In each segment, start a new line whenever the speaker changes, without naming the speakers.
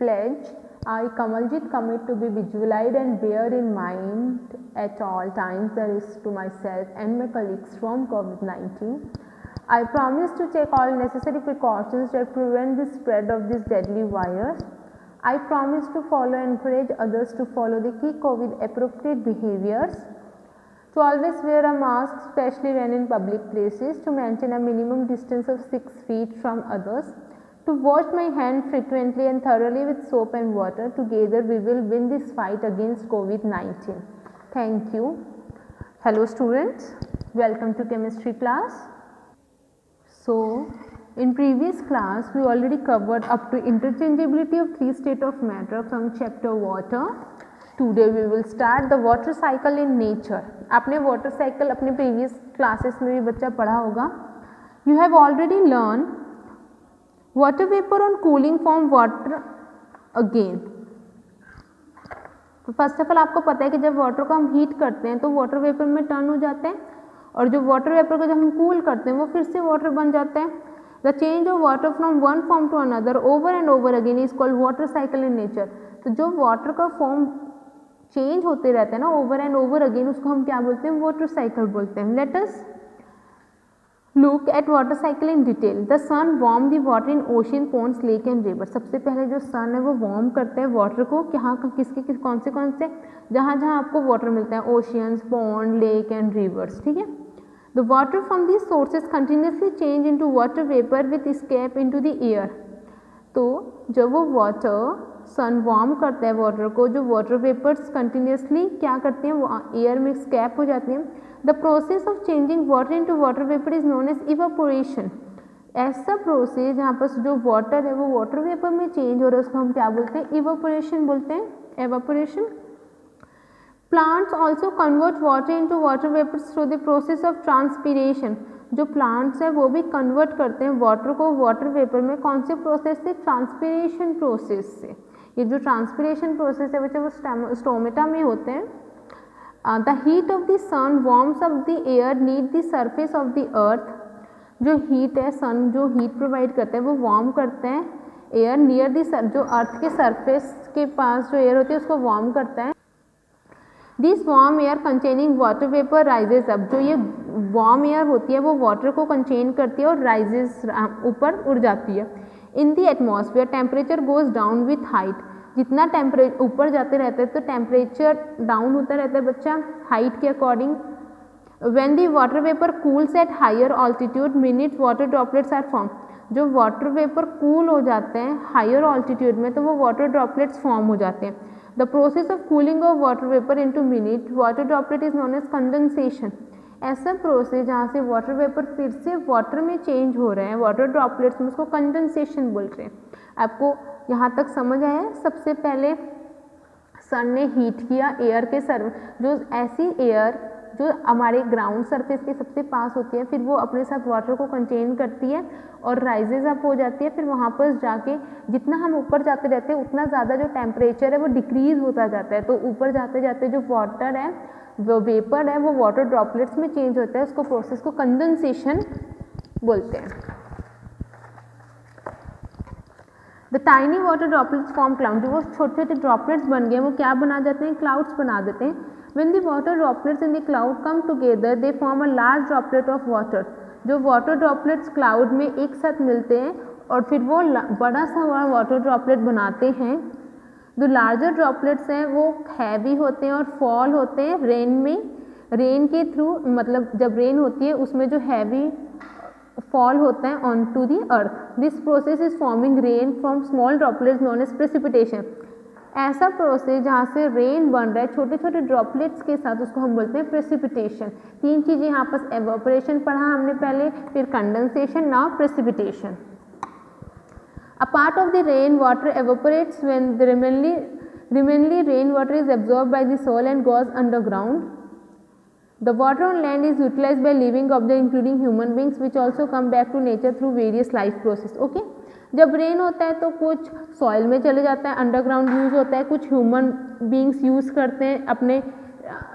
Pledge. I, Kamaljit, commit to be vigilant and bear in mind at all times the risk to myself and my colleagues from COVID-19. I promise to take all necessary precautions that prevent the spread of this deadly virus. I promise to follow and encourage others to follow the key COVID appropriate behaviors. To always wear a mask, especially when in public places, to maintain a minimum distance of 6 feet from others, to wash my hands frequently and thoroughly with soap and water. Together we will win this fight against COVID-19. Thank you. Hello students, welcome to chemistry class. So, in previous class we already covered up to interchangeability of three states of matter from chapter water. Today we will start the water cycle in nature. आपने water cycle अपने previous classes में भी बच्चा पढ़ा होगा. You have already learned water vapor on cooling form water again. तो first of all आपको पता है कि जब वाटर को हम हीट करते हैं तो वाटर वेपर में टर्न हो जाते हैं और जो वाटर वेपर को जब हम कूल करते हैं वो फिर से वाटर बन जाते हैं. The change of water from one form to another over and over again is called water cycle in nature. तो जो वाटर का फॉर्म चेंज होते रहते हैं ना ओवर एंड ओवर अगेन, उसको हम क्या बोलते हैं? वाटर साइकिल बोलते हैं. Let us look at water cycle in detail. The sun warm the water in ocean, ponds, lake and river. सबसे पहले जो सन है वो वार्म करते हैं वाटर को. कहाँ किसके कौन से जहाँ जहाँ आपको वाटर मिलता है, oceans, pond, lake and reverse. ठीक है. The water from this sources continuously change into water vapour with escape into the air. तो जब वो वाटर सन वार्म करता है वाटर को, जो वाटर वेपर्स कंटिन्यूसली क्या करते हैं, वो एयर में स्कैप हो जाती हैं. The process of changing water into water vapour is known as evaporation. ऐसा प्रोसेस जहाँ पर जो वाटर है वो वाटर वेपर में चेंज हो रहा है उसको हम क्या बोलते हैं? इवापोरेशन बोलते हैं. Evaporation. Plants also convert water into water vapours through the process of transpiration. जो प्लांट्स है वो भी कन्वर्ट करते हैं वाटर को वाटर वेपर में. कौन से प्रोसेस से? ट्रांसपीरेशन प्रोसेस से. ये जो ट्रांसपीरेशन प्रोसेस है बच्चे वो स्टोमेटा में होते हैं. The heat of the sun warms up the air need the surface of the earth. जो हीट है, सन जो हीट प्रोवाइड करते हैं वो वार्म करते हैं एयर नियर द, जो अर्थ के सरफेस के पास जो एयर होती है उसको वार्म करता है. This warm air containing water vapour rises up. जो ये वार्म एयर होती है वो वाटर को कंटेन करती है और राइजेज ऊपर उड़ जाती है. In the atmosphere temperature goes down with height. जितना टेम्परेचर ऊपर जाते रहते हैं तो टेम्परेचर डाउन होता रहता है बच्चा हाइट के according. When the water vapour cools at higher altitude minute water droplets are form. जो वाटर वेपर कूल हो जाते हैं हायर ऑल्टीट्यूड में तो वो वाटर ड्रॉपलेट्स फॉर्म हो जाते हैं. The process of cooling of water vapour into minute water droplet is known as condensation. ऐसा प्रोसेस जहाँ से वाटर वेपर फिर से वाटर में चेंज हो रहे हैं वाटर ड्रॉपलेट्स में, उसको कंडेंसेशन बोल रहे हैं. आपको यहाँ तक समझ आया? सबसे पहले सन ने हीट किया एयर के जो ऐसी एयर जो हमारे ग्राउंड सरफेस के सबसे पास होती है फिर वो अपने साथ वाटर को कंटेन करती है और राइजेज अप हो जाती है. फिर वहाँ पर जाके जितना हम ऊपर जाते रहते हैं उतना ज़्यादा जो टेम्परेचर है वो डिक्रीज होता जाता है. तो ऊपर जाते जाते जो वाटर है वो वेपर है वो वाटर ड्रॉपलेट्स में चेंज होता है. उसको प्रोसेस को कंडेंसेशन बोलते हैं. The tiny water droplets form cloud. जो वो छोटे छोटे ड्रॉपलेट्स बन गए वो क्या बना जाते हैं? क्लाउड्स बना देते हैं. When the water droplets in the cloud come together they form a large droplet of water. जो वाटर ड्रॉपलेट्स क्लाउड में एक साथ मिलते हैं और फिर वो बड़ा सा वाटर ड्रॉपलेट बनाते हैं. जो लार्जर ड्रॉपलेट्स हैं वो हैवी होते हैं और फॉल होते हैं रेन में. रेन के थ्रू मतलब जब रेन होती है उसमें जो हैवी फॉल होता है on to the earth. This process is forming rain from small droplets known as precipitation. ऐसा प्रोसेस जहाँ से रेन बन रहा है छोटे छोटे ड्रॉपलेट्स के साथ उसको हम बोलते हैं प्रेसिपिटेशन. तीन चीज़ें यहाँ पर एवापोरेशन पढ़ा हमने पहले, फिर condensation, now precipitation. A part of the rain water evaporates when the remaining rain water is absorbed by the soil and goes underground. The water on land is utilized by living objects including human beings which also come back to nature through various life process. Okay? जब rain होता है तो कुछ soil में चले जाता है, underground use होता है, कुछ ह्यूमन बींग्स यूज़ करते हैं अपने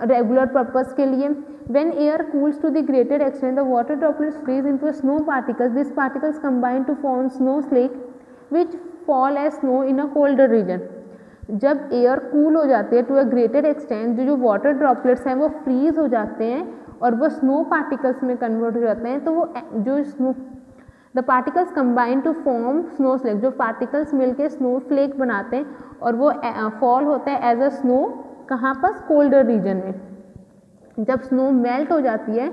रेगुलर पर्पस के लिए. When air cools to the greater extent, the water droplets freeze into snow particles. These particles combine to form snow flake, which fall as snow in a colder region. जब air cool हो जाती है to a greater extent, जो water droplets हैं वो freeze हो जाते हैं और वो स्नो पार्टिकल्स में कन्वर्ट हो जाते हैं। तो वो जो snow the particles combine to form snow flake, जो पार्टिकल्स मिलके स्नो फ्लेक बनाते हैं और वो फॉल होता है एज अ स्नो कहाँ पर, कोल्डर रीजन में। जब स्नो मेल्ट हो जाती है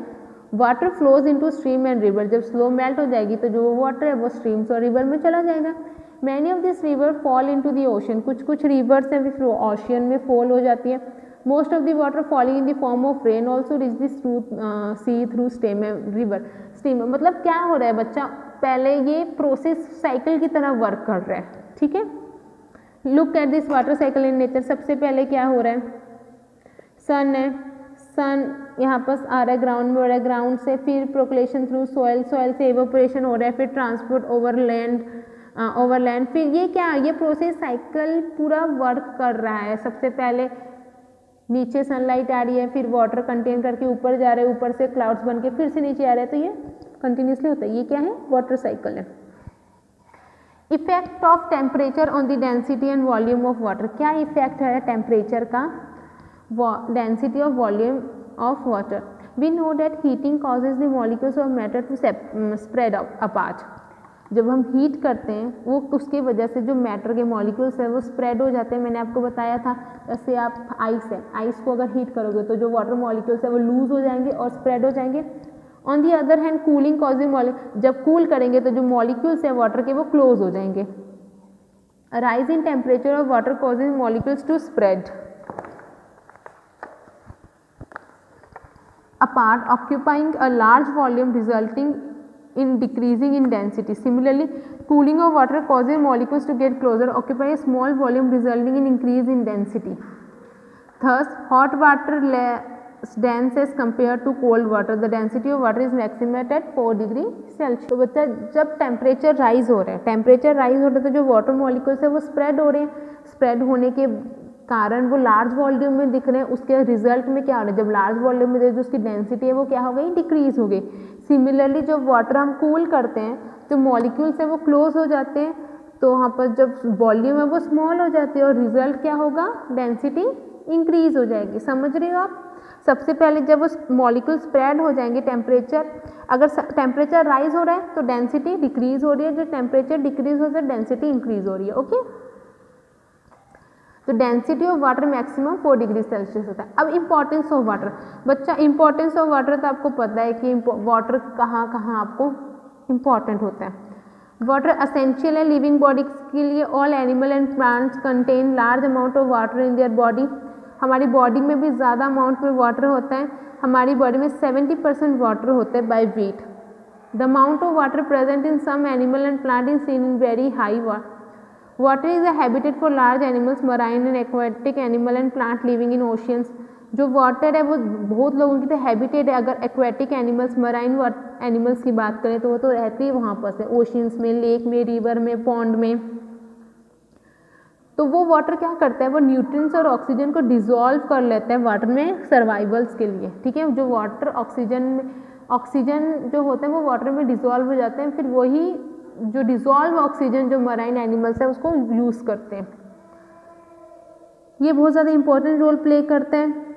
water flows into stream and river, जब स्नो मेल्ट हो जाएगी तो जो वाटर है वो स्ट्रीम्स और रिवर में चला जाएगा। Many of this river fall into the ocean, कुछ कुछ रिवर्स हैं फिर ओशियन में फॉल हो जाती है। Most of the water falling in the form of rain also reach the sea through stem river. Steam मतलब क्या हो रहा है बच्चा, पहले ये प्रोसेस साइकिल की तरह वर्क कर रहा है, ठीक है। Look at this water cycle in nature. सबसे पहले क्या हो रहा है, सन है, सन यहाँ पर आ रहा है ग्राउंड में हो रहा है, ग्राउंड से फिर प्रोक्लेशन थ्रू सॉइल, सॉइल से एवोपरेशन हो रहा है, फिर ट्रांसपोर्ट ओवर लैंड, फिर ये क्या, ये प्रोसेस साइकिल पूरा वर्क कर रहा है। सबसे पहले नीचे सनलाइट आ रही है, फिर वाटर कंटेन करके ऊपर जा रहे हैं, ऊपर से क्लाउड्स बन के फिर से नीचे आ रहे हैं, तो ये कंटिन्यूसली होता है। ये क्या है, वाटर साइकिल है। Effect of temperature on the density and volume of water. क्या इफेक्ट है टेम्परेचर का density of volume of water. We know that heating causes the molecules of matter to spread apart. जब हम heat करते हैं वो उसकी वजह से जो मैटर के मॉलिक्यूल्स हैं वो स्प्रेड हो जाते हैं। मैंने आपको बताया था, जैसे आप आइस है, आइस को अगर हीट करोगे तो जो वाटर मॉलिक्यूल्स है वो लूज हो जाएंगे और स्प्रेड हो जाएंगे। On the other hand cooling causing molecule, जब कूल करेंगे तो जो मॉलिक्यूल्स है वाटर के वो क्लोज हो जाएंगे। Rise in temperature of water causing molecules to spread apart, occupying a large volume resulting in decreasing in density. Similarly, cooling of water causes molecules to get closer, occupy a small volume resulting in increase in density. Thus, hot water less dense as compared to cold water. The density of water is maximum at 4 degree Celsius. तो बच्चा जब temperature rise हो रहा है, temperature rise हो रहा है तो जो वाटर मॉलिक्यूल्स है वो स्प्रेड हो रहे हैं, स्प्रेड होने के कारण वो लार्ज वॉल्यूम में दिख रहे हैं। उसके रिजल्ट में क्या हो रहा है, जब लार्ज वॉल्यूम में जो उसकी डेंसिटी है वो क्या हो गई, डिक्रीज हो गई। सिमिलरली जब वाटर हम कूल करते हैं तो मॉलिक्यूल्स है वो क्लोज हो जाते हैं, तो वहाँ पर जब वॉल्यूम है वो स्मॉल हो जाती है और रिजल्ट क्या होगा, डेंसिटी इंक्रीज हो जाएगी। समझ रहे हो आप। सबसे पहले जब वो मॉलिक्यूल स्प्रेड हो जाएंगे, टेम्परेचर अगर टेम्परेचर राइज हो रहा है तो डेंसिटी डिक्रीज हो रही है, जब टेम्परेचर डिक्रीज हो रहा है डेंसिटी इंक्रीज हो रही है। ओके, तो density of water maximum 4 degree Celsius होता है। अब इंपॉर्टेंस ऑफ वाटर, बच्चा इंपॉर्टेंस ऑफ वाटर तो आपको पता है कि वाटर कहाँ कहाँ आपको इम्पॉर्टेंट होता है। वाटर असेंशियल है लिविंग बॉडी के लिए। All animal and plants contain large amount of water in their body. हमारी बॉडी में भी ज़्यादा अमाउंट में वाटर होता है। हमारी बॉडी में 70% वाटर होता है by weight. The amount of water present in some animal and plant is seen in very high water is a habitat for large animals, marine and aquatic animal and plant living in oceans. जो water है वो बहुत लोगों की तो habitat है। अगर aquatic animals, marine animals की बात करें तो वो तो रहती है वहाँ पर से, ओशियंस में, लेक में, रिवर में, पॉन्ड में। तो वो वाटर क्या करता है, वो न्यूट्रिएंट्स और ऑक्सीजन को डिजोल्व कर लेता है वाटर में सर्वाइवल्स के लिए। ठीक है, जो वाटर ऑक्सीजन जो होता है वो वाटर में डिजोल्व हो जाते हैं, फिर वही जो डिजोल्व ऑक्सीजन जो मराइन एनिमल्स है उसको यूज़ करते हैं। ये बहुत ज़्यादा इंपॉर्टेंट रोल प्ले करते हैं।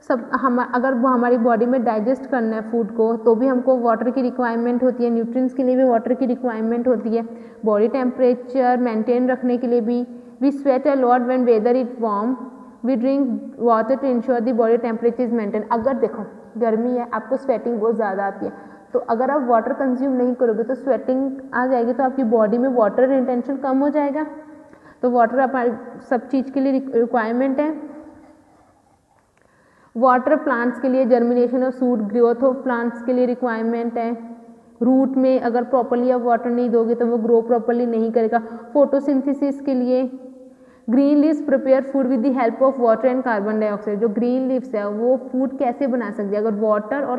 अगर वो हमारी बॉडी में डाइजेस्ट करना है फूड को तो भी हमको वाटर की रिक्वायरमेंट होती है, न्यूट्रिएंट्स के लिए भी वाटर की रिक्वायरमेंट होती है, बॉडी टेम्परेचर मेंटेन रखने के लिए भी। We sweat a lot when weather is warm, we drink water to ensure the body temperature is maintain. अगर देखो गर्मी है, आपको स्वेटिंग बहुत ज़्यादा आती है, तो अगर आप वाटर कंज्यूम नहीं करोगे तो स्वेटिंग आ जाएगी, तो आपकी बॉडी में वाटर रिटेंशन कम हो जाएगा। तो वाटर हमारी सब चीज़ के लिए रिक्वायरमेंट है। वाटर प्लांट्स के लिए, germination of suit, growth of plants के लिए रिक्वायरमेंट है। रूट में अगर प्रॉपर्ली आप वाटर नहीं दोगे तो वो ग्रो प्रॉपर्ली नहीं करेगा। फोटोसिंथेसिस के लिए green leaves prepare food with the help of water and carbon dioxide. जो ग्रीन लीव्स है वो फूड कैसे बना सकती है, अगर वाटर और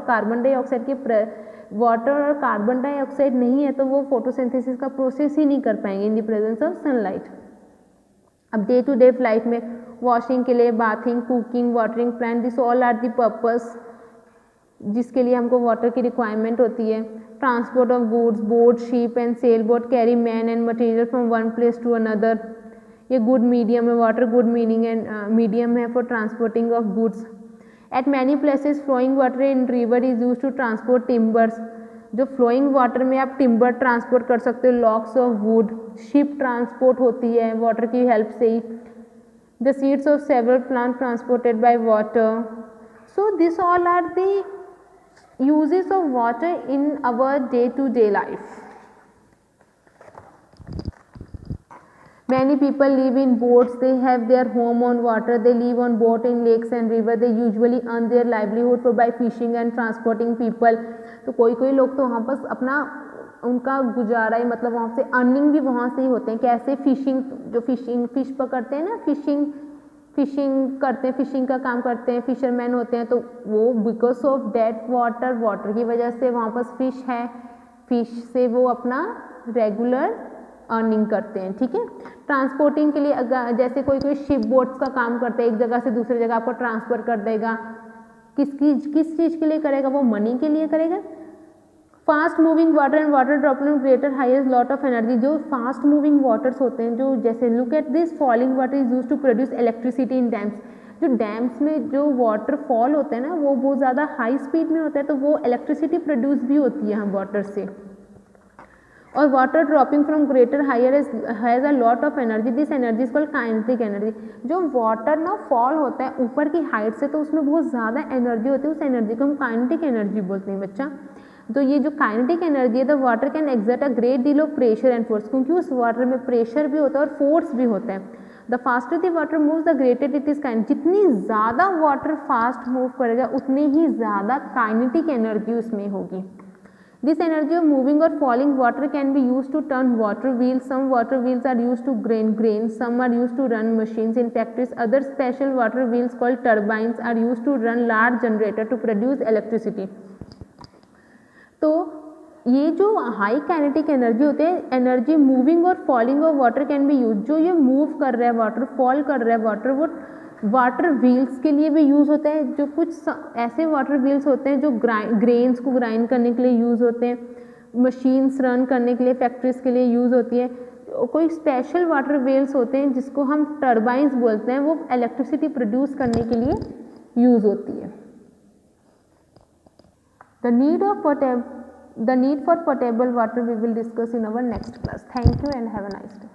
कार्बन डाइऑक्साइड नहीं है तो वो फोटोसिंथेसिस का प्रोसेस ही नहीं कर पाएंगे in the presence of sunlight. अब डे टू डे लाइफ में वॉशिंग के लिए, bathing, cooking, watering plant, this all are the purpose जिसके लिए हमको वाटर की रिक्वायरमेंट होती है। Transport of goods, boat, ship and sail boat carry man and material from one place to another. ये गुड मीडियम है, water good meaning and medium है for transporting of goods. At many places flowing water in river is use to transport timbers. जो flowing water में आप timber transport कर सकते हो, logs of wood. Ship transport होती है वाटर की हेल्प से ही। The seeds of several plant transported by water. So this all are the uses of water in our day to day life. Many people live in boats, they have their home on water, they live on boat in lakes and river, they usually earn their livelihood for by fishing and transporting people. तो कोई लोग तो वहाँ पर अपना उनका गुजारा ही मतलब वहाँ से अर्निंग भी वहाँ से ही होते हैं। कैसे? फिशिंग, जो फिश पकड़ते हैं ना, फिशिंग करते हैं, फिशिंग का काम करते हैं, फिशरमैन होते हैं, तो वो बिकॉज ऑफ डेट वाटर की वजह से वहाँ पर फिश है, फिश से वो अपना रेगुलर अर्निंग करते हैं। ठीक है। ट्रांसपोर्टिंग के लिए जैसे कोई शिप बोट्स का काम करते हैं, एक जगह से दूसरी जगह आपको ट्रांसफर कर देगा। किस चीज़ के लिए करेगा? वो मनी के लिए करेगा। Fast moving water and water droplet greater highest lot of energy. जो फास्ट मूविंग वाटर्स होते हैं, जो जैसे look at this, falling water is use to produce electricity in dams. जो डैम्स में जो वाटर फॉल होता है ना, वो बहुत ज़्यादा हाई स्पीड में होता है, तो वो इलेक्ट्रिसिटी प्रोड्यूस भी होती है हम वाटर से। और water dropping from greater higher has a lot of energy, this energy is called kinetic energy. जो वाटर ना फॉल होता है ऊपर की हाइट से, तो उसमें बहुत ज़्यादा एनर्जी होती है, उस एनर्जी को हम काइनेटिक एनर्जी बोलते हैं बच्चा। तो ये जो काइनेटिक एनर्जी है, the water can exert a great deal of pressure and force, क्योंकि उस वाटर में प्रेशर भी होता है और फोर्स भी होता है। The faster the water moves the greater it is kinetic. जितनी ज़्यादा वाटर फास्ट मूव करेगा उतनी ही ज़्यादा काइनेटिक एनर्जी उसमें होगी। दिस एनर्जी ऑफ मूविंग और falling water can be use to turn water wheels. Some water wheels are use to grain, some are use to run machines in factories. Other special water wheels called turbines are use to run large generator to produce electricity. तो ये जो high kinetic energy होते हैं, energy moving और falling of water can be use. जो ये move कर रहा है वाटर, फॉल कर रहा है वाटर, वो वाटर व्हील्स के लिए भी यूज़ होता है। जो कुछ ऐसे वाटर व्हील्स होते हैं जो ग्रेन्स को ग्राइंड करने के लिए यूज़ होते हैं, मशीन्स रन करने के लिए, फैक्ट्रीज के लिए यूज़ होती है। कोई स्पेशल वाटर व्हील्स होते हैं जिसको हम टर्बाइंस बोलते हैं, वो इलेक्ट्रिसिटी प्रोड्यूस करने के लिए यूज़ होती है। The need for potable water we will discuss in our next class. Thank you and have a nice day.